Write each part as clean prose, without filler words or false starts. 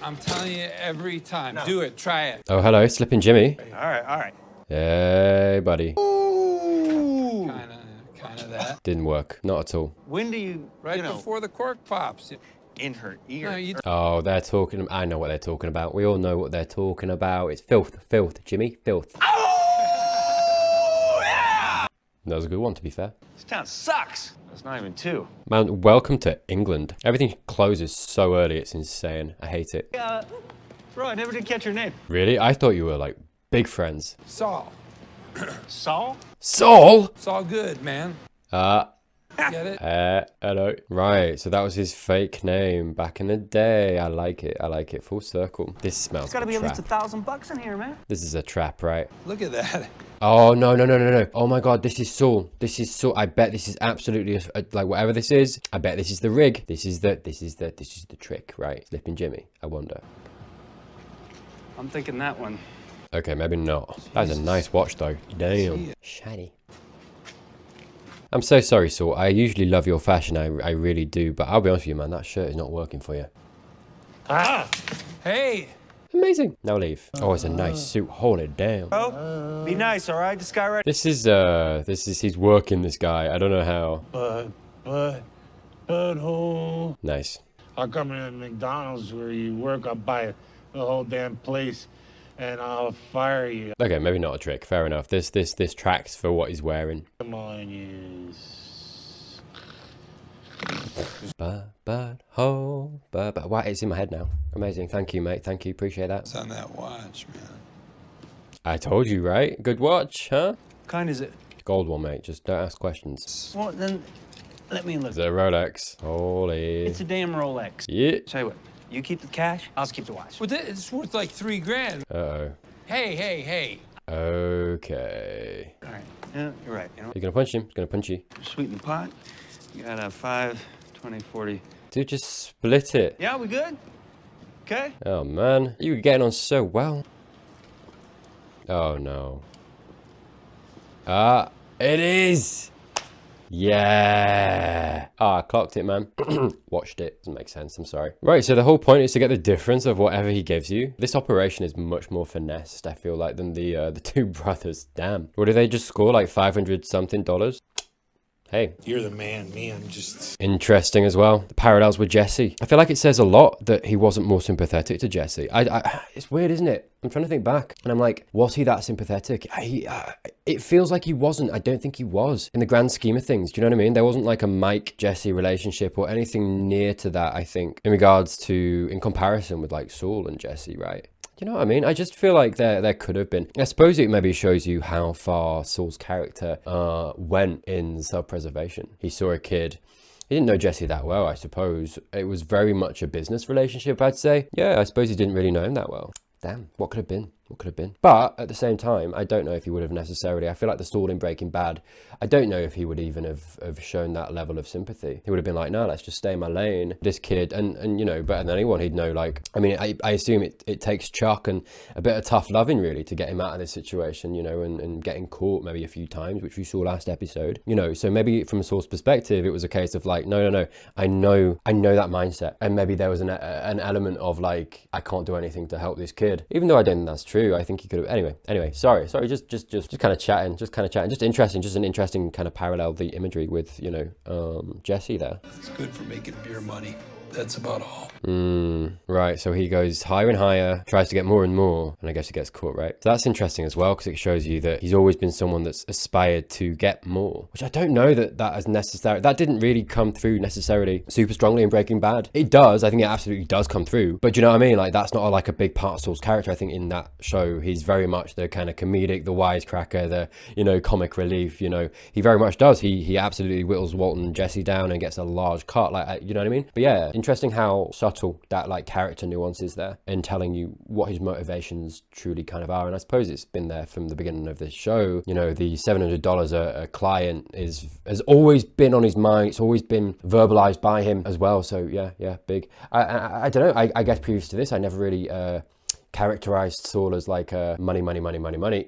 I'm telling you every time. No. Do it. Try it. Oh, hello, Slippin' Jimmy. All right. Hey, buddy. Ooh. Kind of that. Didn't work. Not at all. When do you, Right before the cork pops. in her ear? No, Oh, they're talking. I know what they're talking about. We all know what they're talking about. It's filth, Jimmy, filth. Oh, yeah! That was a good one, to be fair. This town sucks. That's not even two. Man, welcome to England. Everything closes so early, it's insane. I hate it. Bro, I never did catch your name. Really? I thought you were, like, big friends. Saul. Saul? Saul? Saul good, man. Get it? Hello. Right, so that was his fake name back in the day. I like it. Full circle. This smells It's gotta like be a at least trap. $1,000 in here, man. This is a trap, right? Look at that. Oh, no. Oh my God, this is Saul. I bet this is absolutely, like, whatever this is, I bet this is the rig. This is the trick, right? Slippin' Jimmy, I wonder. I'm thinking that one. Okay, maybe not. That's a nice watch, though. Damn. Shiny. I'm so sorry, Saul. I usually love your fashion. I really do. But I'll be honest with you, man. That shirt is not working for you. Ah! Hey! Amazing. Now leave. Oh, it's a nice suit. Hold it down. Oh, be nice, all right? This guy right. This is, he's working this guy. I don't know how. Butthole. Nice. I'll come in at McDonald's where you work. I'll buy the whole damn place, and I'll fire you. Okay, maybe not a trick. Fair enough. This tracks for what he's wearing. Come on, you. But why? It's in my head now. Amazing. Thank you, mate. Thank you. Appreciate that. It's on that watch, man. I told you, right? Good watch, huh? What kind is it? Gold one, mate. Just don't ask questions. Well, then, let me look. Is it a Rolex? Holy. It's a damn Rolex. Yeah. Tell you what, you keep the cash, I'll keep the watch. Well, it's worth like $3 grand. Uh-oh. Hey. Okay. All right, yeah, you're right. You know, You're gonna punch him. He's gonna punch you. sweeten the pot. You got a 5, 20, 40. Dude, just split it. Yeah, we good? Okay. Oh, man. You were getting on so well. Oh, no. Ah, it is! Yeah! Ah, I clocked it, man. Watched it. Doesn't make sense, I'm sorry. Right, so the whole point is to get the difference of whatever he gives you. This operation is much more finessed, I feel like, than the two brothers. Damn. What did they just score, like $500-something? Hey. You're the man. Me, I'm just. Interesting as well. The parallels with Jesse. I feel like it says a lot that he wasn't more sympathetic to Jesse. It's weird, isn't it? I'm trying to think back, and I'm like, was he that sympathetic? It feels like he wasn't. I don't think he was in the grand scheme of things. Do you know what I mean? There wasn't like a Mike-Jesse relationship or anything near to that, I think, in regards to, in comparison with like Saul and Jesse, right? You know what I mean? I just feel like there could have been. I suppose it maybe shows you how far Saul's character went in self-preservation. He saw a kid. He didn't know Jesse that well, I suppose. It was very much a business relationship, I'd say. Yeah, I suppose he didn't really know him that well. Damn, what could have been? What could have been? But at the same time, I don't know if he would have necessarily. I feel like the Saul in Breaking Bad, I don't know if he would even have shown that level of sympathy. He would have been like, no, let's just stay in my lane. This kid, and you know, better than anyone, he'd know, like, I mean, I assume it takes Chuck and a bit of tough loving, really, to get him out of this situation, you know, and getting caught maybe a few times, which we saw last episode, you know. So maybe from Saul's perspective, it was a case of like, no, I know that mindset. And maybe there was an element of like, I can't do anything to help this kid, even though I don't think that's true. I think he could have. Anyway, sorry, just kind of chatting, just interesting, just an interesting kind of parallel, the imagery with, you know, Jesse there. It's good for making beer money. That's about all. Right, so he goes higher and higher, tries to get more and more, and I guess he gets caught, right? So that's interesting as well, because it shows you that he's always been someone that's aspired to get more, which I don't know that is necessary. That didn't really come through necessarily super strongly in Breaking Bad. It does. I think it absolutely does come through. But do you know what I mean? Like, that's not like a big part of Saul's character. I think in that show, he's very much the kind of comedic, the wisecracker, the, you know, comic relief, you know. He very much does. He absolutely whittles Walton and Jesse down and gets a large cut, like, you know what I mean? But yeah, interesting how subtle that like character nuance is there in telling you what his motivations truly kind of are. And I suppose it's been there from the beginning of this show. You know, the $700 a client has always been on his mind. It's always been verbalized by him as well. So yeah, big. I don't know. I guess previous to this, I never really characterized Saul as like money,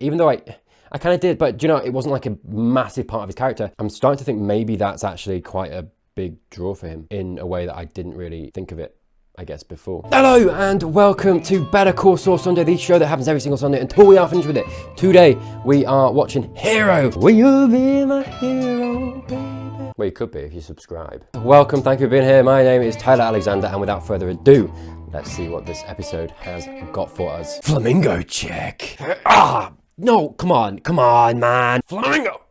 even though I kind of did, but you know, it wasn't like a massive part of his character. I'm starting to think maybe that's actually quite a big draw for him in a way that I didn't really think of it I guess, before. Hello and welcome to Better Call Saul Sunday, the show that happens every single Sunday until we are finished with it. Today we are watching Hero. Will you be my hero, baby? Well, you could be if you subscribe. Welcome, thank you for being here. My name is Tyler Alexander, and without further ado, let's see what this episode has got for us. Flamingo check. Ah, no, come on, man. Flamingo.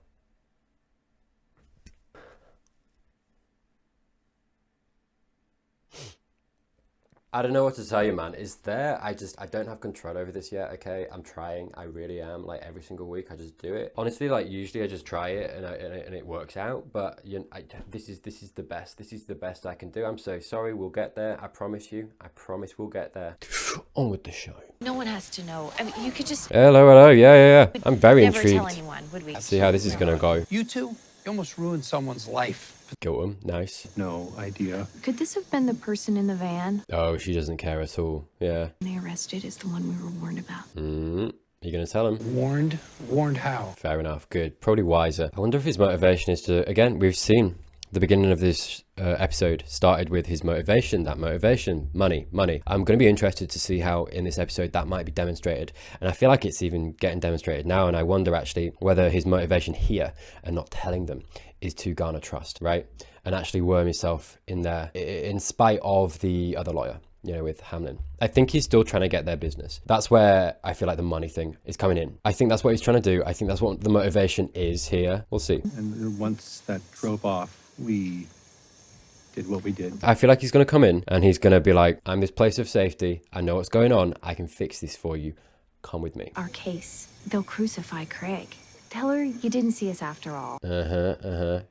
I don't know what to tell you, man. Is there? I don't have control over this yet, okay? I'm trying. I really am. Like, every single week, I just do it. Honestly, like, usually I just try it and it works out. But this is the best. This is the best I can do. I'm so sorry. We'll get there. I promise you. I promise we'll get there. On with the show. No one has to know. I mean, you could just... Hello. Yeah. I'm very never intrigued. tell anyone, would we? Let's see how this is going to go. You two, you almost ruined someone's life. Go on. Nice. No idea. Could this have been the person in the van? Oh, she doesn't care at all. Yeah. They arrested is the one we were warned about. You're going to tell him? Warned? Warned how? Fair enough. Good. Probably wiser. I wonder if his motivation is to, again, we've seen the beginning of this episode started with his motivation. That motivation, money. I'm going to be interested to see how in this episode that might be demonstrated. And I feel like it's even getting demonstrated now. And I wonder actually whether his motivation here and not telling them is to garner trust, right? And actually worm himself in there in spite of the other lawyer, you know, with Hamlin. I think he's still trying to get their business. That's where I feel like the money thing is coming in. I think that's what he's trying to do. I think that's what the motivation is here. We'll see. And once that drove off, we did what we did. I feel like he's going to come in and he's going to be like, I'm this place of safety. I know what's going on. I can fix this for you. Come with me. Our case. They'll crucify Craig. Tell her you didn't see us after all.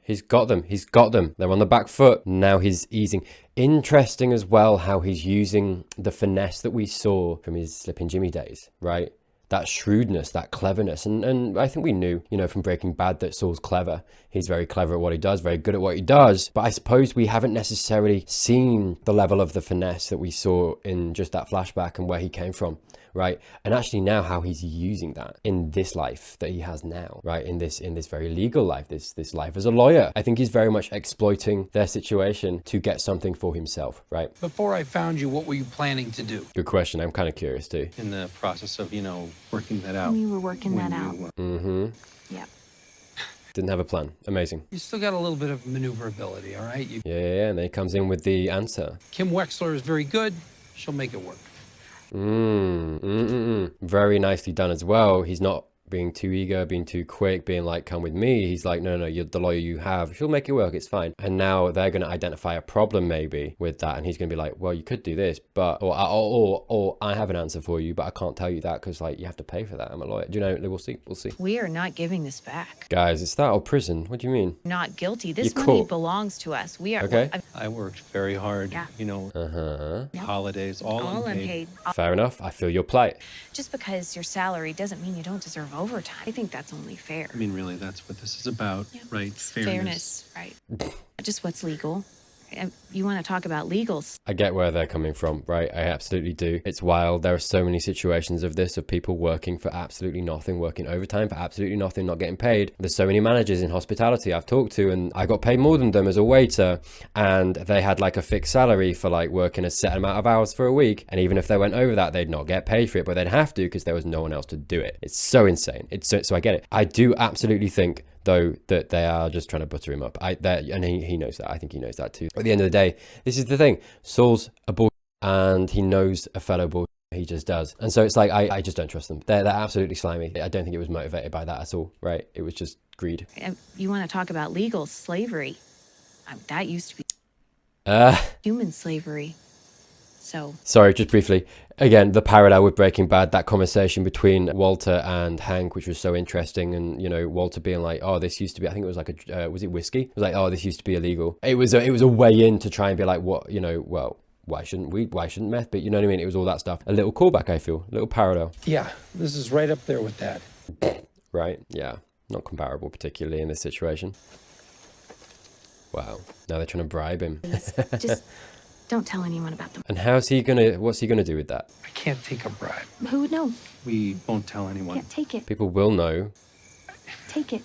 He's got them. They're on the back foot. Now he's easing. Interesting as well how he's using the finesse that we saw from his Slippin' Jimmy days, right? That shrewdness, that cleverness. And I think we knew, you know, from Breaking Bad that Saul's clever. He's very clever at what he does, very good at what he does. But I suppose we haven't necessarily seen the level of the finesse that we saw in just that flashback and where he came from, right? And actually now how he's using that in this life that he has now, right? In this very legal life, this life as a lawyer. I think he's very much exploiting their situation to get something for himself, right? Before I found you, what were you planning to do? Good question. I'm kind of curious too. In the process of, working that out. We were working that out. Yep. Didn't have a plan. Amazing. You still got a little bit of maneuverability, all right? Yeah. And then he comes in with the answer. Kim Wexler is very good. She'll make it work. Very nicely done as well. He's not being too eager, being too quick, being like, come with me. He's like, no, you're the lawyer you have. She'll make it work. It's fine. And now they're going to identify a problem maybe with that. And he's going to be like, well, you could do this, but, or I have an answer for you, but I can't tell you that because like you have to pay for that. I'm a lawyer. Do you know? We'll see. We are not giving this back. Guys, it's that or prison. What do you mean? Not guilty. This You're money cool. belongs to us. We are. Okay. I worked very hard, holidays, all unpaid. Fair enough. I feel your plight. Just because your salary doesn't mean you don't deserve overtime. I think that's only fair. I mean, really, that's what this is about, right? Fairness, right. Just what's legal. You want to talk about legals. I get where they're coming from, right? I absolutely do. It's wild. There are so many situations of this, of people working for absolutely nothing, working overtime for absolutely nothing, not getting paid. There's so many managers in hospitality I've talked to, and I got paid more than them as a waiter, and they had like a fixed salary for like working a set amount of hours for a week, and even if they went over that, they'd not get paid for it, but they'd have to because there was no one else to do it. It's so insane. So I get it. I do absolutely think though that they are just trying to butter him up. And he knows that. I think he knows that too. At the end of the day, this is the thing. Saul's a boy and he knows a fellow boy. He just does. And so it's like, I just don't trust them. They're absolutely slimy. I don't think it was motivated by that at all, right? It was just greed. You want to talk about legal slavery? That used to be human slavery. So sorry, just briefly. Again, the parallel with Breaking Bad, that conversation between Walter and Hank, which was so interesting. And, you know, Walter being like, oh, this used to be, I think it was like was it whiskey? It was like, oh, this used to be illegal. It was a way in to try and be like, what, you know, well, why shouldn't meth be? You know what I mean? It was all that stuff. A little callback, I feel. A little parallel. Yeah, this is right up there with that. Right? Yeah. Not comparable, particularly in this situation. Wow. Now they're trying to bribe him. just don't tell anyone about them. And what's he gonna do with that? I can't take a bribe. Who would know? We won't tell anyone. Can't take it. People will know. Take it.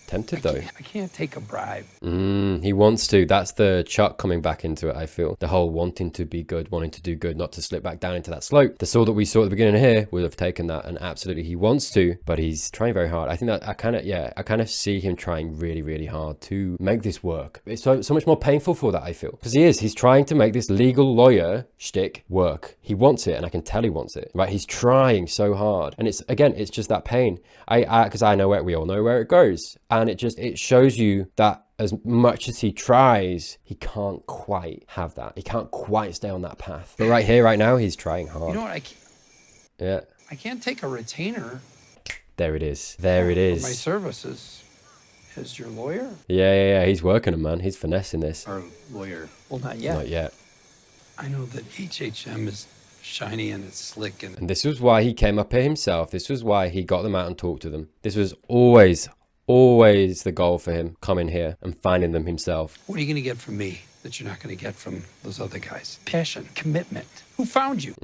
Tempted though. I can't take a bribe. He wants to. That's the Chuck coming back into it, I feel. The whole wanting to be good, wanting to do good, not to slip back down into that slope. The Saul that we saw at the beginning here would have taken that, and absolutely he wants to, but he's trying very hard. I think that I kind of see him trying really, really hard to make this work. It's so much more painful for that, I feel. Because he's trying to make this legal lawyer shtick work. He wants it, and I can tell he wants it, right? He's trying so hard. And it's just that pain. Because I know we all know where it goes. And it shows you that as much as he tries, he can't quite have that. He can't quite stay on that path. But right here, right now, he's trying hard. You know what? I can't take a retainer. There it is. There it is. For my services as your lawyer? Yeah. He's working him, man. He's finessing this. Our lawyer. Well, not yet. Not yet. I know that HHM is shiny and it's slick and this was why he came up here himself. This was why he got them out and talked to them. This was always the goal for him, coming here and finding them himself. What are you going to get from me that you're not going to get from those other guys? Passion, commitment. Who found you?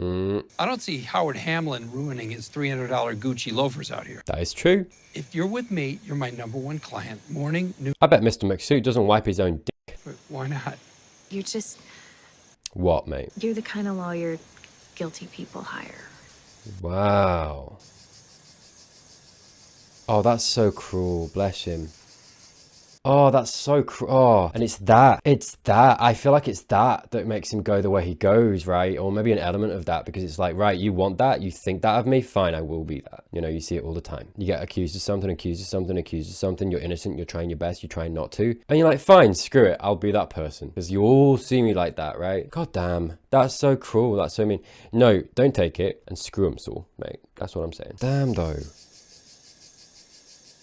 I don't see Howard Hamlin ruining his $300 Gucci loafers out here. That is true. If you're with me, you're my #1 client. Morning, noon. I bet Mr. McSuit doesn't wipe his own dick. But why not? You're just, What, mate? you're the kind of lawyer guilty people hire. Wow. Oh, that's so cruel. Bless him. Oh, that's so cruel. Oh, and it's that. I feel like it's that makes him go the way he goes, right? Or maybe an element of that, because it's like, right, you want that? You think that of me? Fine, I will be that. You know, you see it all the time. You get accused of something, you're innocent, you're trying your best, you're trying not to. And you're like, fine, screw it, I'll be that person. Because you all see me like that, right? God damn. That's so cruel. That's so mean. No, don't take it and screw him, Saul, mate. That's what I'm saying. Damn, though.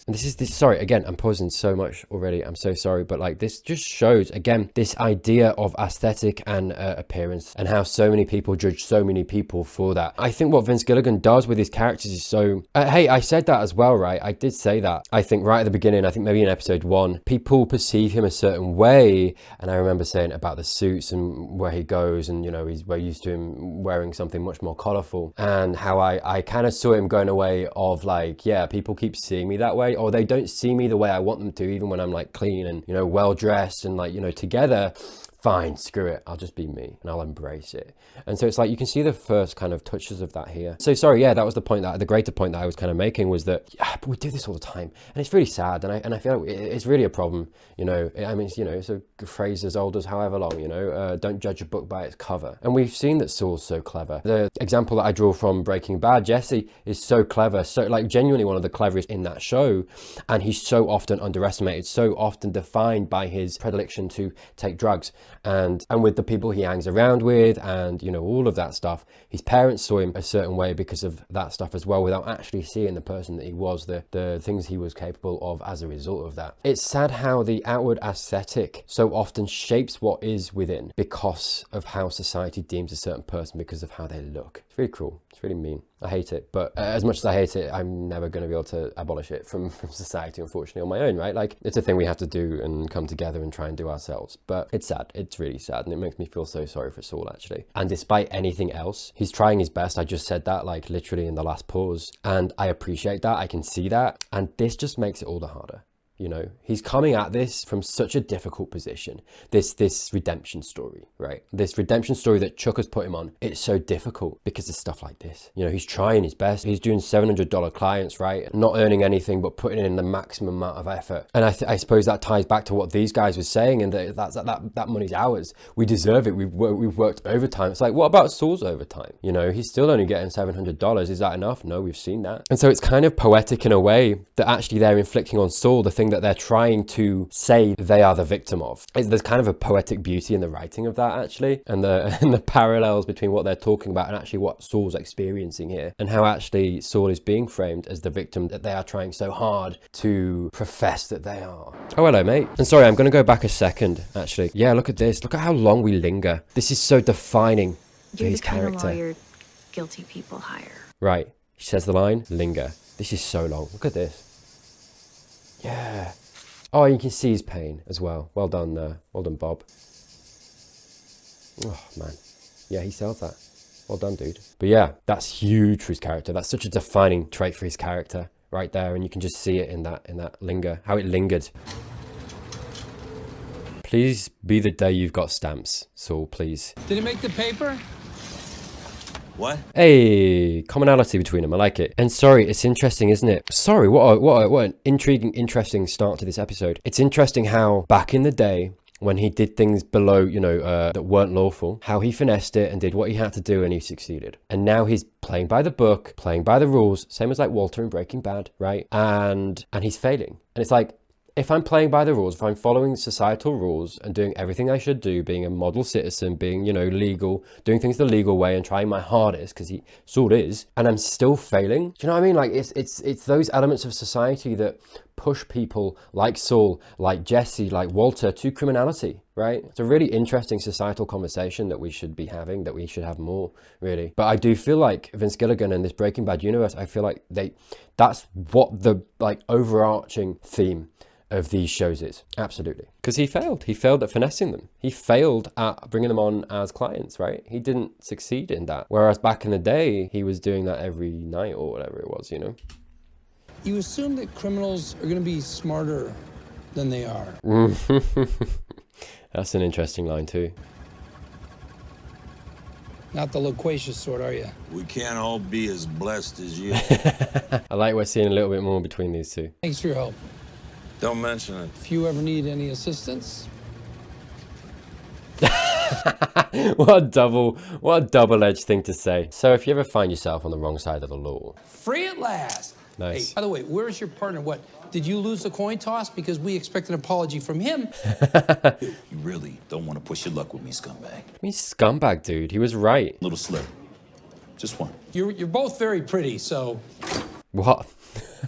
And sorry, again, I'm pausing so much already. I'm so sorry. But like, this just shows, again, this idea of aesthetic and appearance and how so many people judge so many people for that. I think what Vince Gilligan does with his characters is so... hey, I said that as well, right? I did say that. I think right at the beginning, I think maybe in episode 1, people perceive him a certain way. And I remember saying about the suits and where he goes, and, you know, we're used to him wearing something much more colorful, and how I kind of saw him going away of like, yeah, people keep seeing me that way, or they don't see me the way I want them to, even when I'm like clean and, you know, well dressed and like, you know, together. Fine, screw it, I'll just be me and I'll embrace it. And so it's like, you can see the first kind of touches of that here. So sorry, yeah, that was the point, that the greater point that I was kind of making was that, yeah, but we do this all the time, and it's really sad, and I feel like it's really a problem, you know. I mean, you know, it's a phrase as old as however long, you know, don't judge a book by its cover. And we've seen that Saul's so clever. The example that I draw from Breaking Bad, Jesse is so clever, so like genuinely one of the cleverest in that show, and he's so often underestimated, so often defined by his predilection to take drugs. And with the people he hangs around with, and, you know, all of that stuff. His parents saw him a certain way because of that stuff as well, without actually seeing the person that he was, the things he was capable of as a result of that. It's sad how the outward aesthetic so often shapes what is within, because of how society deems a certain person, because of how they look. It's really cruel. It's really mean. I hate it, but as much as I hate it, I'm never going to be able to abolish it from society, unfortunately, on my own, right? Like, it's a thing we have to do and come together and try and do ourselves. But it's sad. It's really sad, and it makes me feel so sorry for Saul, actually. And despite anything else, he's trying his best. I just said that, like, literally in the last pause, and I appreciate that. I can see that, and this just makes it all the harder. You know, he's coming at this from such a difficult position. This redemption story, right? This redemption story that Chuck has put him on. It's so difficult because of stuff like this. You know, he's trying his best. He's doing $700 clients, right? Not earning anything, but putting in the maximum amount of effort. And I suppose that ties back to what these guys were saying, and that money's ours. We deserve it. We've worked overtime. It's like, what about Saul's overtime? You know, he's still only getting $700. Is that enough? No, we've seen that. And so it's kind of poetic in a way that actually they're inflicting on Saul the thing that they're trying to say they are the victim of. There's kind of a poetic beauty in the writing of that, actually, and the parallels between what they're talking about and actually what Saul's experiencing here, and how actually Saul is being framed as the victim that they are trying so hard to profess that they are. Oh, hello, mate. And sorry, I'm going to go back a second, actually. Yeah, look at this. Look at how long we linger. This is so defining for his character. You're the kind of lawyer guilty people hire. Right. She says the line, linger. This is so long. Look at this. Yeah. Oh, you can see his pain as well. Well done, Bob. Oh, man. Yeah, he sells that. Well done, dude. But yeah, that's huge for his character. That's such a defining trait for his character, right there, and you can just see it in that linger, how it lingered. Please be the day you've got stamps, Saul, please. Did it make the paper? What? Hey, commonality between them. I like it. And sorry, it's interesting, isn't it? Sorry, what an intriguing, interesting start to this episode. It's interesting how back in the day, when he did things below, that weren't lawful, how he finessed it and did what he had to do and he succeeded. And now he's playing by the book, playing by the rules, same as like Walter in Breaking Bad, right? And he's failing. And it's like, if I'm playing by the rules, if I'm following societal rules and doing everything I should do, being a model citizen, being, legal, doing things the legal way and trying my hardest, because he sort of is, and I'm still failing. Do you know what I mean? Like, it's those elements of society that push people like Saul, like Jesse, like Walter to criminality, right? It's a really interesting societal conversation that we should be having, that we should have more, really. But I do feel like Vince Gilligan and this Breaking Bad universe, I feel like that's what the overarching theme of these shows is. Absolutely. Because he failed at finessing them. He failed at bringing them on as clients, right? He didn't succeed in that. Whereas back in the day, he was doing that every night or whatever it was, You assume that criminals are going to be smarter than they are. That's an interesting line too. Not the loquacious sort, are you? We can't all be as blessed as you. I like we're seeing a little bit more between these two. Thanks for your help. Don't mention it. If you ever need any assistance. What a double-edged thing to say. So if you ever find yourself on the wrong side of the law. Free at last. Nice. Hey, by the way, where's your partner? What, did you lose the coin toss? Because we expect an apology from him. You really don't want to push your luck with me, scumbag. I mean, scumbag, dude. He was right. Little slip. Just one. You're both very pretty, so. What?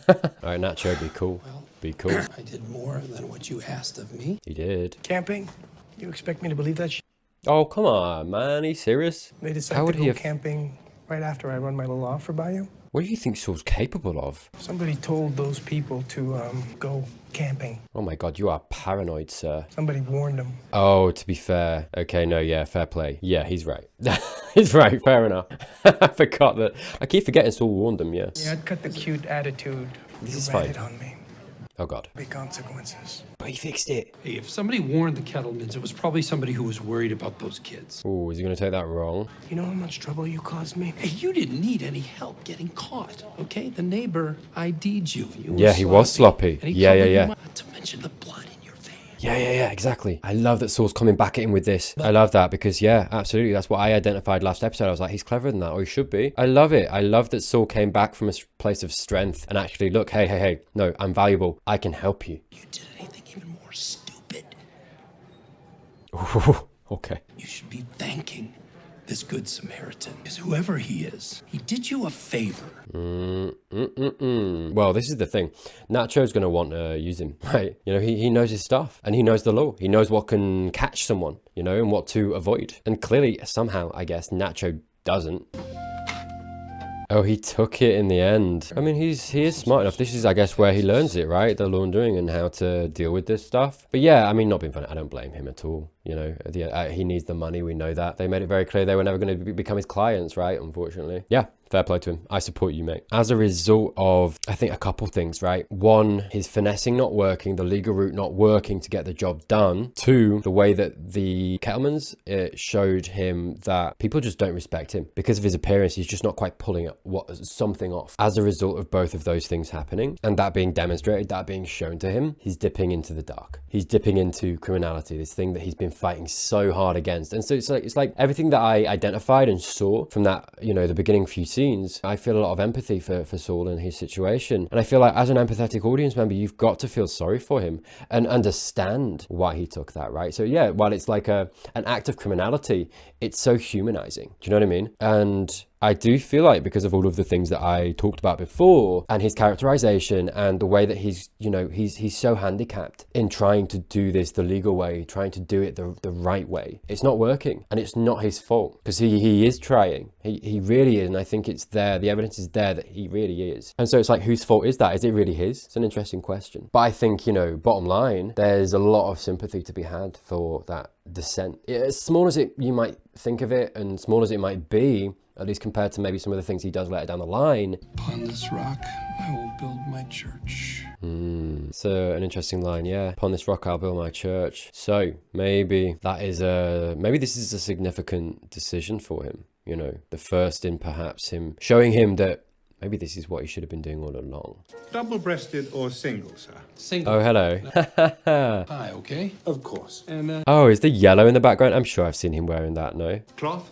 All right, Nacho, be cool. Be cool. I did more than what you asked of me. He did. Camping? You expect me to believe that shit? Oh, come on, man. He's serious. They decide How would to he go have... camping right after I run my little offer by you? What do you think Saul's capable of? Somebody told those people to go camping. Oh my God, you are paranoid, sir. Somebody warned them. Oh, to be fair. Okay, no, yeah, fair play. Yeah, he's right. He's right, fair enough. I forgot that. I keep forgetting Saul warned them, yes. Yeah, I'd cut the cute attitude. This is you fine. ratted on me. Oh God. Big consequences. But he fixed it. Hey, if somebody warned the Kettlemans, it was probably somebody who was worried about those kids. Oh, is he going to take that wrong? You know how much trouble you caused me? Hey, you didn't need any help getting caught, okay? The neighbor ID'd you. You were Yeah, he was sloppy. And he Yeah, covered yeah. you up, not to mention the blood in your veins. Yeah, exactly. I love that Saul's coming back at him with this. I love that because, yeah, absolutely. That's what I identified last episode. I was like, he's cleverer than that, or he should be. I love it. I love that Saul came back from a place of strength and actually, look, hey, no, I'm valuable. I can help you. You did anything even more stupid. Okay. You should be thanking this good Samaritan, because whoever he is, he did you a favor. Well, this is the thing. Nacho's going to want to use him, right? He knows his stuff and he knows the law. He knows what can catch someone, and what to avoid. And clearly, somehow, I guess, Nacho doesn't. Oh, he took it in the end. I mean, he is smart enough. This is, I guess, where he learns it, right? The laundering and how to deal with this stuff. But yeah, I mean, not being funny, I don't blame him at all. He needs the money. We know that. They made it very clear they were never going to become his clients, right? Unfortunately. Yeah, fair play to him. I support you, mate. As a result of, I think, a couple things, right? One, his finessing not working, the legal route not working to get the job done. Two, the way that the Kettlemans showed him that people just don't respect him. Because of his appearance, he's just not quite pulling something off. As a result of both of those things happening, and that being demonstrated, that being shown to him, he's dipping into the dark. He's dipping into criminality, this thing that he's been fighting so hard against. And so it's like everything that I identified and saw from that, the beginning few scenes, I feel a lot of empathy for Saul and his situation. And I feel like as an empathetic audience member, you've got to feel sorry for him and understand why he took that, right? So yeah, while it's like an act of criminality, it's so humanizing. Do you know what I mean? And I do feel like because of all of the things that I talked about before and his characterization and the way that he's so handicapped in trying to do this the legal way, trying to do it the right way. It's not working and it's not his fault because he is trying. He really is. And I think it's there. The evidence is there that he really is. And so it's like, whose fault is that? Is it really his? It's an interesting question. But I think, bottom line, there's a lot of sympathy to be had for that descent. As small as you might think of it and small as it might be, at least compared to maybe some of the things he does later down the line. Upon this rock, I will build my church. So an interesting line, yeah. Upon this rock, I'll build my church. So maybe maybe this is a significant decision for him. You know, the first in perhaps him showing him that maybe this is what he should have been doing all along. Double-breasted or single, sir? Single. Oh, hello. Hi, okay? Of course. And, Oh, is the yellow in the background? I'm sure I've seen him wearing that, no? Cloth?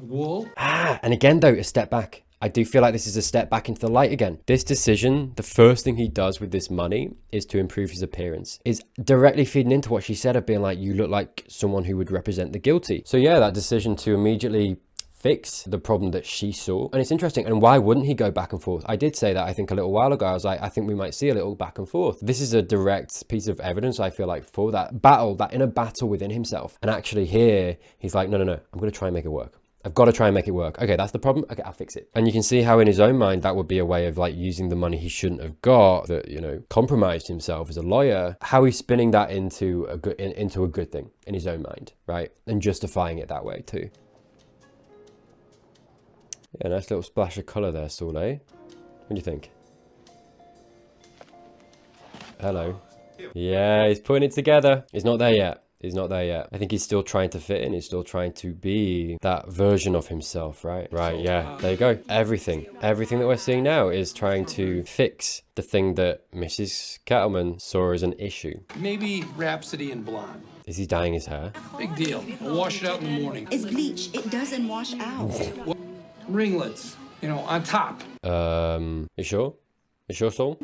wool? And again, though, a step back. I do feel like this is a step back into the light again. This decision, the first thing he does with this money is to improve his appearance, is directly feeding into what she said of being like, you look like someone who would represent the guilty. So yeah, that decision to immediately fix the problem that she saw. And it's interesting. And why wouldn't he go back and forth? I did say that, I think, a little while ago. I was like, I think we might see a little back and forth. This is a direct piece of evidence, I feel like, for that battle, that inner battle within himself. And actually here, he's like, no, I'm going to try and make it work. I've got to try and make it work. Okay, that's the problem. Okay, I'll fix it. And you can see how in his own mind, that would be a way of like using the money he shouldn't have got, that, you know, compromised himself as a lawyer, how he's spinning that into a good thing in his own mind, right? And justifying it that way too. Yeah, nice little splash of colour there, Saul, eh? What do you think? Hello. Yeah, he's putting it together. He's not there yet. He's not there yet. I think he's still trying to fit in. He's still trying to be that version of himself, right? Right, yeah. There you go. Everything that we're seeing now is trying to fix the thing that Mrs. Kettleman saw as an issue. Maybe Rhapsody in blonde. Is he dyeing his hair? Big deal. I'll wash it out in the morning. It's bleach. It doesn't wash out. Ringlets, you know, on top. You sure? You sure, Saul?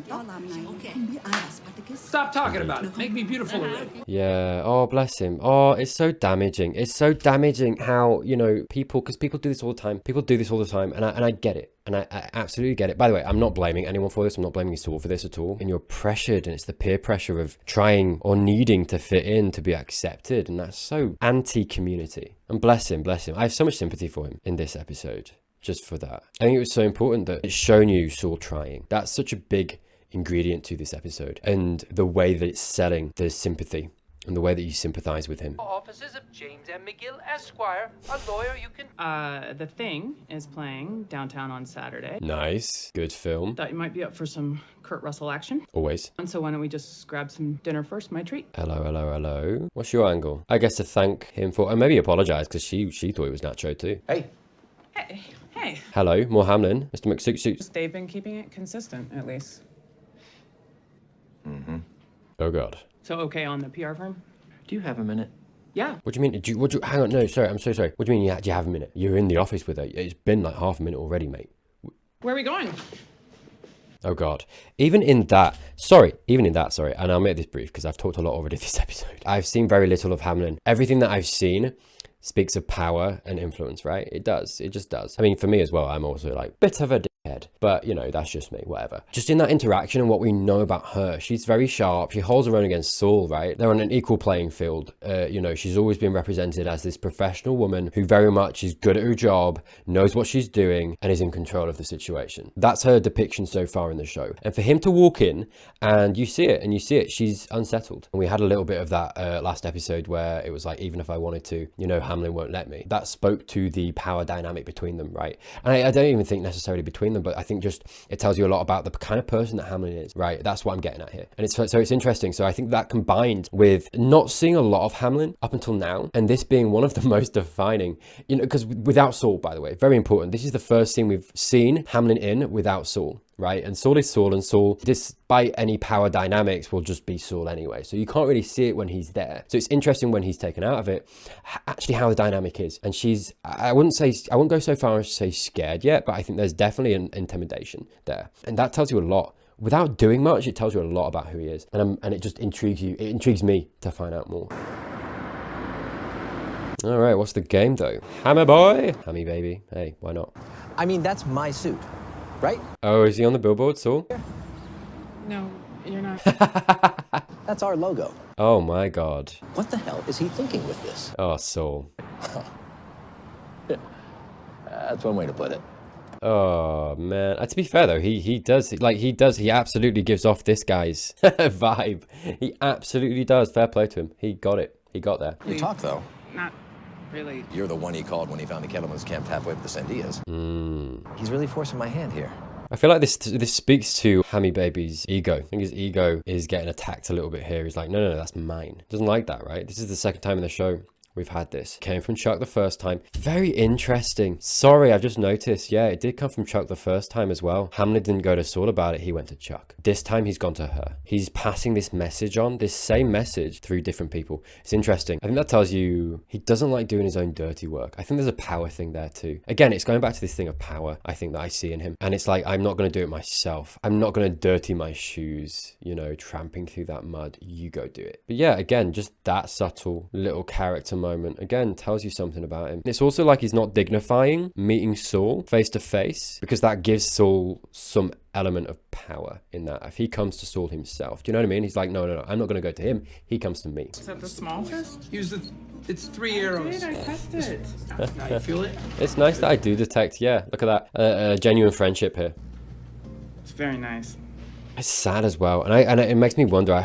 Stop talking about it. Make me beautiful already. Yeah. Oh, bless him. Oh, it's so damaging. It's so damaging how, you know, because people do this all the time. People do this all the time, and I get it. And I absolutely get it. By the way, I'm not blaming anyone for this. I'm not blaming Saul for this at all. And you're pressured, and it's the peer pressure of trying or needing to fit in to be accepted. And that's so anti-community. And bless him, bless him. I have so much sympathy for him in this episode. Just for that. I think it was so important that it's shown you Saul trying. That's such a big ingredient to this episode. And the way that it's selling the sympathy and the way that you sympathize with him. Offices of James M. McGill, Esquire, a lawyer you can... The Thing is playing downtown on Saturday. Nice. Good film. Thought you might be up for some Kurt Russell action. Always. And so why don't we just grab some dinner first, my treat? Hello, hello, hello. What's your angle? I guess to thank him for... And maybe apologize, because she thought it was Nacho too. Hey. Hello, more Hamlin. Mr. McSuit. They've been keeping it consistent, at least. Mm-hmm. Oh, God. So, okay on the PR firm? Do you have a minute? Yeah. What do you mean? Hang on, no, sorry, I'm so sorry. What do you mean do you have a minute? You're in the office with her. It's been like half a minute already, mate. Where are we going? Oh, God. Even in that, sorry, and I'll make this brief because I've talked a lot already this episode. I've seen very little of Hamlin. Everything that I've seen speaks of power and influence, right? It does. It just does. I mean, for me as well, I'm also like bit of a dickhead, but you know, that's just me, whatever. Just in that interaction and what we know about her, she's very sharp. She holds her own against Saul, right? They're on an equal playing field. You know, she's always been represented as this professional woman who very much is good at her job, knows what she's doing, and is in control of the situation. That's her depiction so far in the show. And for him to walk in and you see it, she's unsettled. And we had a little bit of that last episode where it was like, even if I wanted to, you know, Hamlin won't let me. That spoke to the power dynamic between them, right? And I don't even think necessarily between them, but I think just it tells you a lot about the kind of person that Hamlin is, right? That's what I'm getting at here. And it's interesting. So I think that combined with not seeing a lot of Hamlin up until now, and this being one of the most defining, you know, because without Saul, by the way, very important. This is the first scene we've seen Hamlin in without Saul. Right, and Saul is Saul, and Saul, despite any power dynamics, will just be Saul anyway. So you can't really see it when he's there. So it's interesting when he's taken out of it, actually how the dynamic is. And she's, I wouldn't go so far as to say scared yet, but I think there's definitely an intimidation there, and that tells you a lot. Without doing much, it tells you a lot about who he is, and it just intrigues you. It intrigues me to find out more. All right, what's the game though? Hammer boy, hammy baby. Hey, why not? I mean, that's my suit. Right? Oh, is he on the billboard, Saul? No, you're not. That's our logo. Oh my God. What the hell is he thinking with this? Oh, Saul. That's one way to put it. Oh man. To be fair though, he absolutely gives off this guy's vibe. He absolutely does. Fair play to him. He got it. He got there. You talk though. Really? You're the one he called when he found the Kettlemans camped halfway up the Sandias. He's really forcing my hand here. I feel like this speaks to Hammy Baby's ego. I think his ego is getting attacked a little bit here. He's like, no, that's mine. Doesn't like that, right? This is the second time in the show we've had this. Came from Chuck the first time. Very interesting. Sorry, I've just noticed. Yeah, it did come from Chuck the first time as well. Hamlin didn't go to Saul about it. He went to Chuck. This time he's gone to her. He's passing this message on, this same message through different people. It's interesting. I think that tells you he doesn't like doing his own dirty work. I think there's a power thing there too. Again, it's going back to this thing of power, I think, that I see in him. And it's like, I'm not going to do it myself. I'm not going to dirty my shoes, you know, tramping through that mud. You go do it. But yeah, again, just that subtle little character moment again tells you something about him. It's also like he's not dignifying meeting Saul face to face, because that gives Saul some element of power in that. If he comes to Saul himself, do you know what I mean? He's like, no, I'm not going to go to him. He comes to me. Is that the small fist? Use it's 3 arrows. I pressed it. Now you feel it? It's nice that I do detect, yeah, look at that, genuine friendship here. It's very nice. It's sad as well, and it makes me wonder. I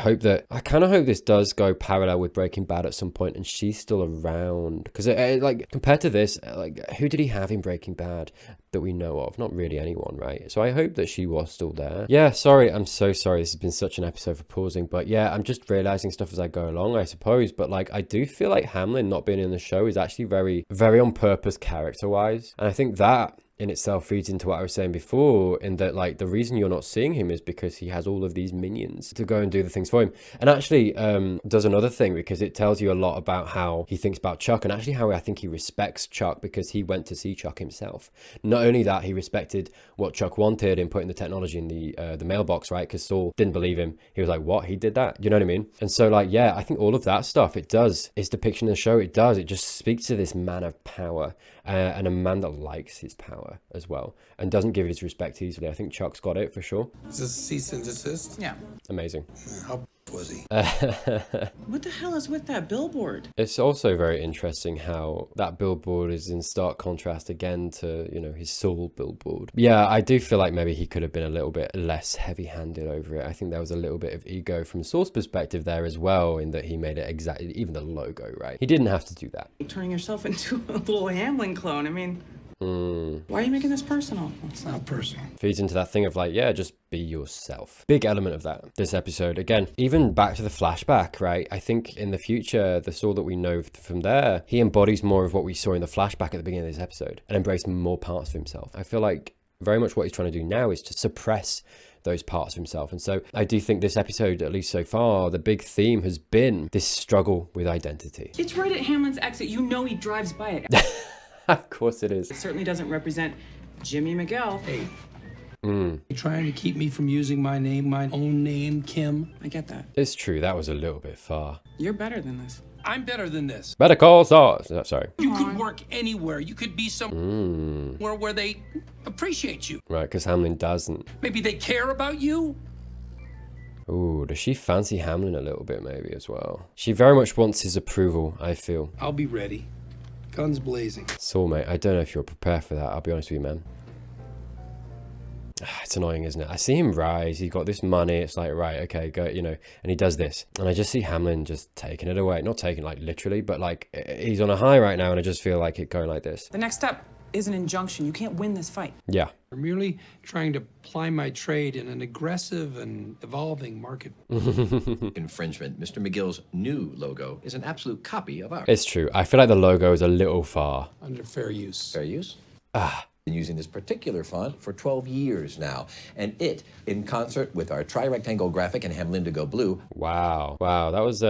kind of hope this does go parallel with Breaking Bad at some point, and she's still around. Because like, compared to this, like, who did he have in Breaking Bad that we know of? Not really anyone, right? So I hope that she was still there. Yeah, sorry, I'm so sorry. This has been such an episode for pausing, but yeah, I'm just realizing stuff as I go along, I suppose. But like, I do feel like Hamlin not being in the show is actually very, very on purpose character-wise, and I think that in itself feeds into what I was saying before, in that, like, the reason you're not seeing him is because he has all of these minions to go and do the things for him. And actually does another thing, because it tells you a lot about how he thinks about Chuck, and actually how I think he respects Chuck, because he went to see Chuck himself. Not only that, he respected what Chuck wanted in putting the technology in the mailbox, right? Because Saul didn't believe him. He was like, what? He did that? You know what I mean? And so, like, yeah, I think all of that stuff, it does. It's depiction of the show. It does. It just speaks to this man of power, and a man that likes his power as well, and doesn't give it his respect easily. I think Chuck's got it for sure. Is this cease and desist? Yeah. Amazing. How was he? What the hell is with that billboard? It's also very interesting how that billboard is in stark contrast again to, you know, his Saul billboard. Yeah, I do feel like maybe he could have been a little bit less heavy-handed over it. I think there was a little bit of ego from Saul's perspective there as well, in that he made it exactly, even the logo, right? He didn't have to do that. You're turning yourself into a little Hamlin clone. I mean, why are you making this personal? It's not personal. Feeds into that thing of like, yeah, just be yourself. Big element of that, this episode. Again, even back to the flashback, right? I think in the future, the Saul that we know from there, he embodies more of what we saw in the flashback at the beginning of this episode and embraced more parts of himself. I feel like very much what he's trying to do now is to suppress those parts of himself. And so I do think this episode, at least so far, the big theme has been this struggle with identity. It's right at Hamlin's exit. You know he drives by it. Of course it is. It certainly doesn't represent Jimmy McGill. Hey, you trying to keep me from using my name, my own name, Kim? I get that. It's true, that was a little bit far. You're better than this. I'm better than this. Better call Saul. Sorry. You could work anywhere. You could be somewhere where they appreciate you. Right, because Hamlin doesn't. Maybe they care about you. Ooh, does she fancy Hamlin a little bit maybe as well? She very much wants his approval, I feel. I'll be ready. Guns blazing. Saul, mate, I don't know if you're prepared for that. I'll be honest with you, man. It's annoying, isn't it? I see him rise. He's got this money. It's like, right, okay, go, you know, and he does this. And I just see Hamlin just taking it away. Not taking, like, literally, but, like, he's on a high right now, and I just feel like it going like this. The next step is an injunction. You can't win this fight. Yeah. I'm merely trying to ply my trade in an aggressive and evolving market. Infringement. Mr. McGill's new logo is an absolute copy of ours. It's true. I feel like the logo is a little far. Under fair use. Fair use? Been using this particular font for 12 years now, and it, in concert with our tri-rectangle graphic and Hamlindigo blue. Wow, that was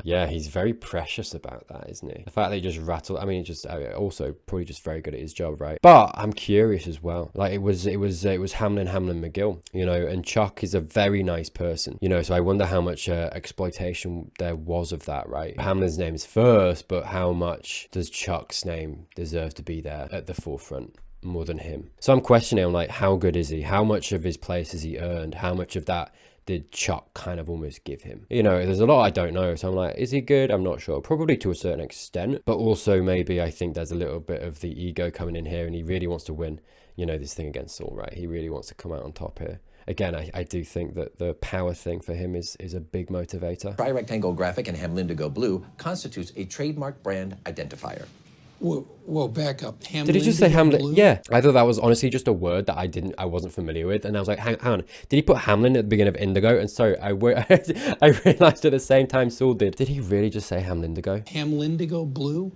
yeah, he's very precious about that, isn't he? The fact that he just rattled, I mean, just also probably just very good at his job, right? But I'm curious as well. Like it was Hamlin McGill, you know, and Chuck is a very nice person, you know. So I wonder how much exploitation there was of that, right? Hamlin's name is first, but how much does Chuck's name deserve to be there at the forefront? More than him. So I'm questioning, like, how good is he? How much of his place has he earned? How much of that did Chuck kind of almost give him? You know, there's a lot I don't know. So I'm like, is he good? I'm not sure. Probably to a certain extent. But also maybe I think there's a little bit of the ego coming in here, and he really wants to win, you know, this thing against Saul, right? He really wants to come out on top here. Again, I do think that the power thing for him is a big motivator. Tri-rectangle graphic and Hamlindigo blue constitutes a trademark brand identifier. Whoa, back up. Hamlin. Did he just say Hamlin? Yeah, I thought that was honestly just a word that I wasn't familiar with, and I was like, hang on, did he put Hamlin at the beginning of Indigo? And so I realized at the same time Saul did. Did he really just say Hamlindigo? Hamlindigo blue?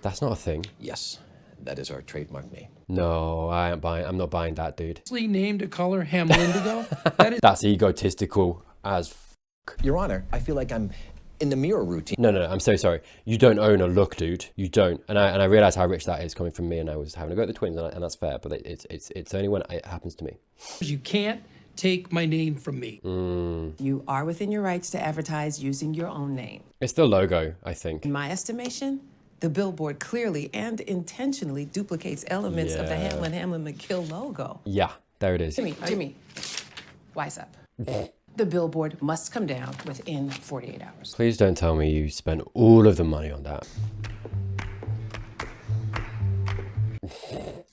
That's not a thing. Yes, that is our trademark name. No, I ain't buying. I'm not buying that, dude. Named a color Hamlindigo? That's egotistical as Your Honor, I feel like I'm in the mirror routine. No, I'm so sorry. You don't own a look, dude. You don't. And I realize how rich that is coming from me, and I was having a go at the twins, and that's fair, but it's only when it happens to me. You can't take my name from me. You are within your rights to advertise using your own name. It's the logo, I think. In my estimation, the billboard clearly and intentionally duplicates elements of the Hamlin McGill logo. Yeah, there it is. Jimmy, wise up. The billboard must come down within 48 hours. Please don't tell me you spent all of the money on that.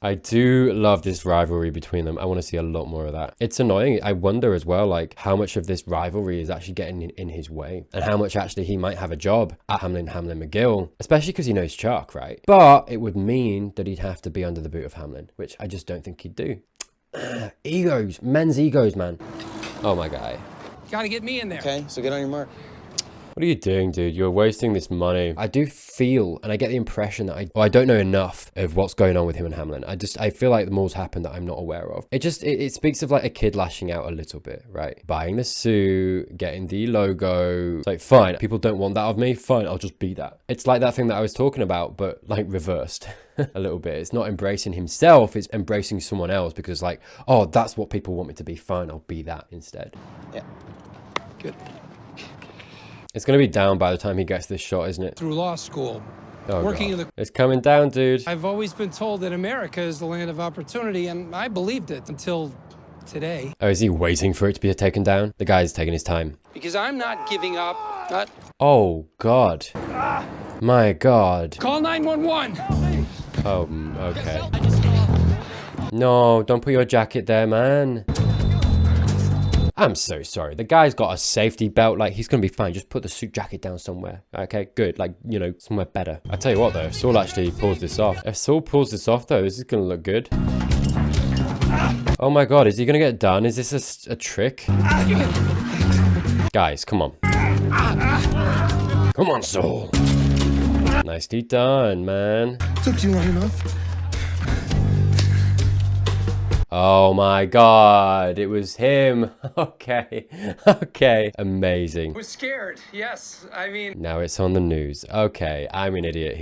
I do love this rivalry between them. I want to see a lot more of that. It's annoying. I wonder as well, like, how much of this rivalry is actually getting in his way, and how much actually he might have a job at Hamlin McGill, especially because he knows Chuck, right? But it would mean that he'd have to be under the boot of Hamlin, which I just don't think he'd do. Egos, men's egos, man. Oh my guy. Gotta get me in there. Okay, so get on your mark. What are you doing, dude? You're wasting this money. I do feel, and I get the impression that I don't know enough of what's going on with him and Hamlin. I feel like more's happened that I'm not aware of. It speaks of like a kid lashing out a little bit, right? Buying the suit, getting the logo. It's like, fine, people don't want that of me. Fine, I'll just be that. It's like that thing that I was talking about, but like reversed a little bit. It's not embracing himself, it's embracing someone else, because like, oh, that's what people want me to be. Fine, I'll be that instead. Yeah. Good. It's going to be down by the time he gets this shot, isn't it? Through law school. Oh, working God. in the... It's coming down, dude. I've always been told that America is the land of opportunity, and I believed it until today. Oh, is he waiting for it to be taken down? The guy's taking his time. Because I'm not giving up. Not... Oh, God. My God. Call 911. Oh, okay. No, don't put your jacket there, man. I'm so sorry. The guy's got a safety belt. Like, he's going to be fine. Just put the suit jacket down somewhere. Okay, good. Like, you know, somewhere better. I tell you what, though. If Saul actually pulls this off. If Saul pulls this off, though, this is going to look good. Oh, my God. Is he going to get done? Is this a trick? Guys, come on. Come on, Saul. Nicely done, man. Took you long enough. Oh my God, it was him. Okay, okay, amazing. I was scared, yes. I mean... Now it's on the news. Okay, I'm an idiot.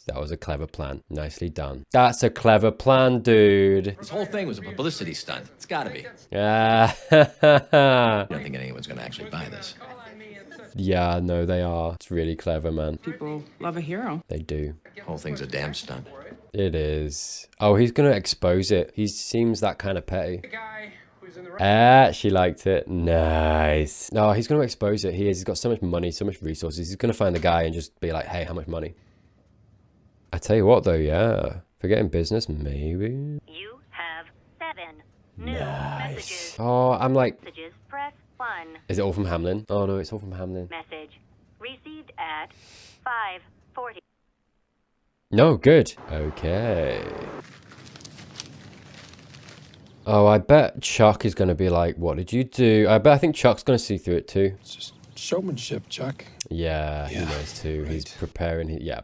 That was a clever plan. Nicely done. That's a clever plan, dude. This whole thing was a publicity stunt. It's gotta be. Yeah. I don't think anyone's gonna actually buy this. Yeah, no, they are. It's really clever, man. People love a hero. They do. The whole thing's a damn stunt. It is. Oh, he's gonna expose it. He seems that kind of petty. She liked it. Nice. No, he's gonna expose it. He's got so much money, so much resources. He's gonna find the guy and just be like, hey, how much money? I tell you what, though, yeah. Forgetting business, maybe. You have 7 new messages. Oh, I'm like... Messages, press 1. Is it all from Hamlin? Oh, no, it's all from Hamlin. Message received at 5:40. No, good. Okay. Oh, I bet Chuck is going to be like, what did you do? I think Chuck's going to see through it too. It's just showmanship, Chuck. Yeah, he knows too. Right. He's preparing. Yeah.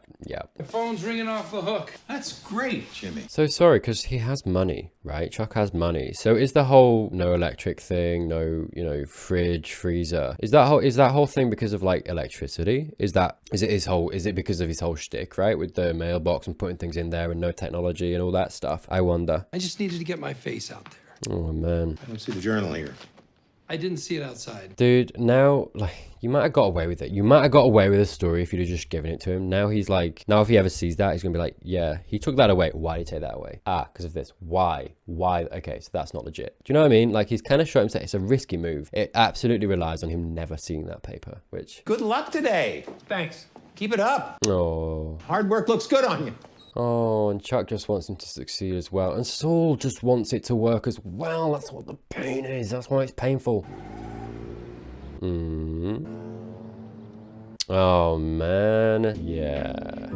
The phone's ringing off the hook. That's great, Jimmy. So sorry, because he has money, right? Chuck has money. So is the whole no electric thing, no, fridge, freezer? Is that whole thing because of like electricity? Is it because of his whole shtick, right? With the mailbox and putting things in there and no technology and all that stuff. I wonder. I just needed to get my face out there. Oh man. I don't see the journal here. I didn't see it outside. Dude, now, like, you might have got away with it. You might have got away with the story if you'd have just given it to him. Now he's like, now if he ever sees that, he's going to be like, yeah, he took that away. Why did he take that away? Ah, because of this. Why? Okay, so that's not legit. Do you know what I mean? Like, he's kind of shot himself. It's a risky move. It absolutely relies on him never seeing that paper, which... Good luck today. Thanks. Keep it up. Oh. Hard work looks good on you. Oh, and Chuck just wants him to succeed as well. And Saul just wants it to work as well. That's what the pain is. That's why it's painful. Oh man, yeah,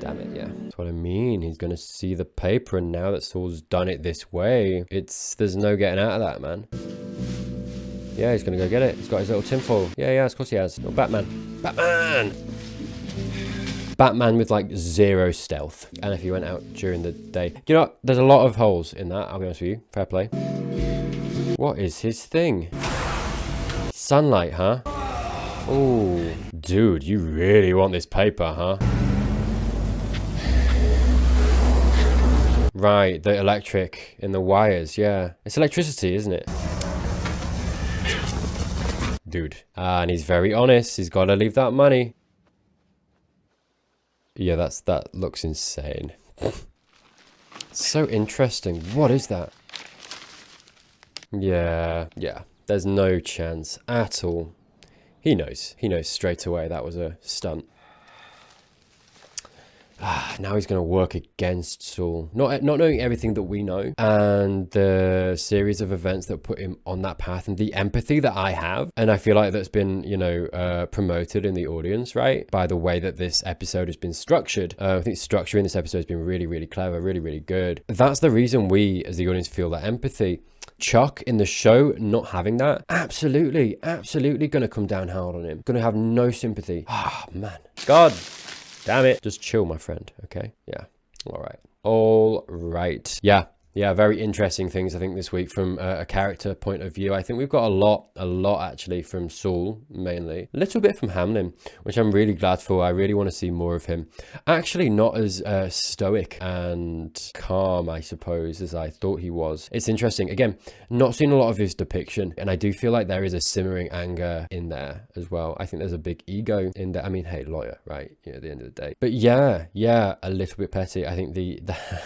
Damn it, yeah. That's what I mean. He's going to see the paper, and now that Saul's done it this way, there's no getting out of that, man. Yeah, he's going to go get it. He's got his little tinfoil. Yeah, of course he has. Oh, Batman. Batman! Batman with like 0 stealth. And if he went out during the day. You know what? There's a lot of holes in that, I'll be honest with you. Fair play. What is his thing? Sunlight, huh? Oh, dude, you really want this paper, huh? Right, the electric in the wires, yeah. It's electricity, isn't it? Dude. And he's very honest. He's got to leave that money. Yeah, that looks insane. So interesting. What is that? Yeah. There's no chance at all. He knows straight away that was a stunt. Now he's going to work against Saul. Not knowing everything that we know, and the series of events that put him on that path, and the empathy that I have. And I feel like that's been, promoted in the audience, right? By the way that this episode has been structured. I think structure in this episode has been really, really clever, really, really good. That's the reason we, as the audience, feel that empathy. Chuck in the show not having that, absolutely gonna come down hard on him. Gonna have no sympathy. Man. God damn it. Just chill, my friend, okay? Yeah. All right. Yeah, very interesting things, I think, this week from a character point of view. I think we've got a lot actually from Saul, mainly. A little bit from Hamlin, which I'm really glad for. I really want to see more of him. Actually, not as stoic and calm, I suppose, as I thought he was. It's interesting. Again, not seeing a lot of his depiction, and I do feel like there is a simmering anger in there as well. I think there's a big ego in there. I mean, hey, lawyer, right? At the end of the day. But yeah, a little bit petty. I think the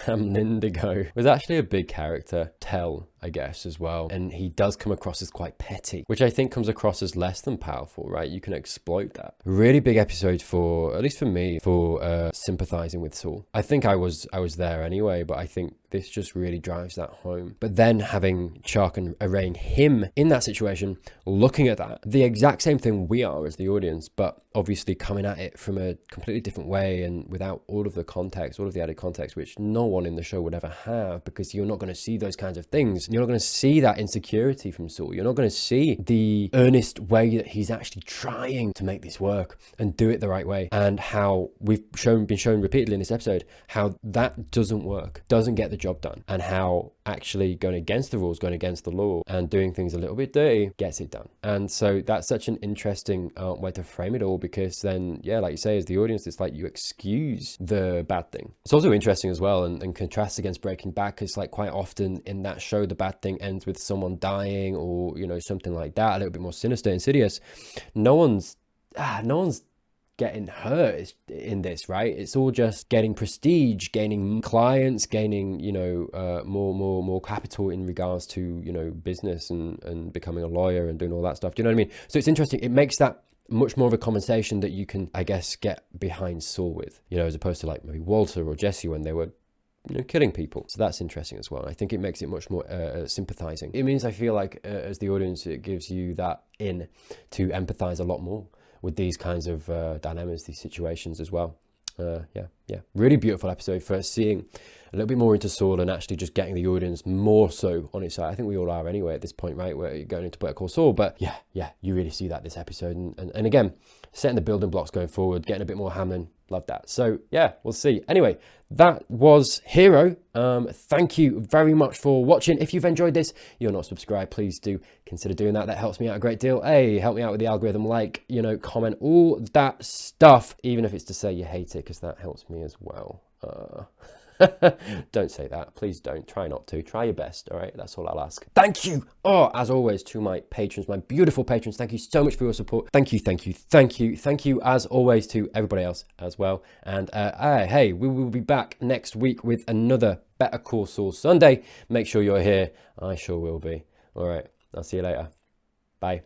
Hamlindigo was actually a big character tell, I guess, as well, and he does come across as quite petty, which I think comes across as less than powerful, right? You can exploit that. Really big episode for, at least for me, for sympathizing with Saul. I think I was there anyway, but I think this just really drives that home. But then having Chuck and arraign him in that situation, looking at that, the exact same thing we are as the audience, but obviously coming at it from a completely different way and without all of the context, all of the added context, which no one in the show would ever have, because you're not going to see those kinds of things. You're not going to see that insecurity from Saul. You're not going to see the earnest way that he's actually trying to make this work and do it the right way, and how we've been shown repeatedly in this episode how that doesn't work, doesn't get the job done, and how actually going against the rules, going against the law and doing things a little bit dirty gets it done. And so that's such an interesting way to frame it all, because then, yeah, like you say, as the audience, it's like you excuse the bad thing. It's also interesting as well, and contrasts against Breaking Bad, because like quite often in that show the bad thing ends with someone dying, or something like that, a little bit more sinister, insidious. No one's getting hurt in this, right? It's all just getting prestige, gaining clients, gaining more capital in regards to business and becoming a lawyer and doing all that stuff. Do you know what I mean? So it's interesting. It makes that much more of a conversation that you can, I guess, get behind Saul with, as opposed to like maybe Walter or Jesse when they were killing people. So that's interesting as well. I think it makes it much more sympathizing. It means I feel like as the audience, it gives you that in to empathize a lot more with these kinds of dilemmas, these situations as well. Yeah, really beautiful episode for seeing a little bit more into Saul and actually just getting the audience more so on its side. I think we all are anyway at this point, right? Where you're going into Better Call Saul, but yeah, you really see that this episode. And again, setting the building blocks going forward, getting a bit more Hamlin. Love that. So yeah, we'll see. Anyway, that was Hero. Thank you very much for watching. If you've enjoyed this, you're not subscribed, please do consider doing that. That helps me out a great deal. Hey, help me out with the algorithm, comment, all that stuff, even if it's to say you hate it, because that helps me as well. Don't say that, please don't. Try not to. Try your best. All right, that's all I'll ask. Thank you, as always, to my patrons, my beautiful patrons. Thank you so much for your support. Thank you as always to everybody else as well. And hey, we will be back next week with another Better Call Saul Sunday. Make sure you're here. I sure will be. All right, I'll see you later. Bye.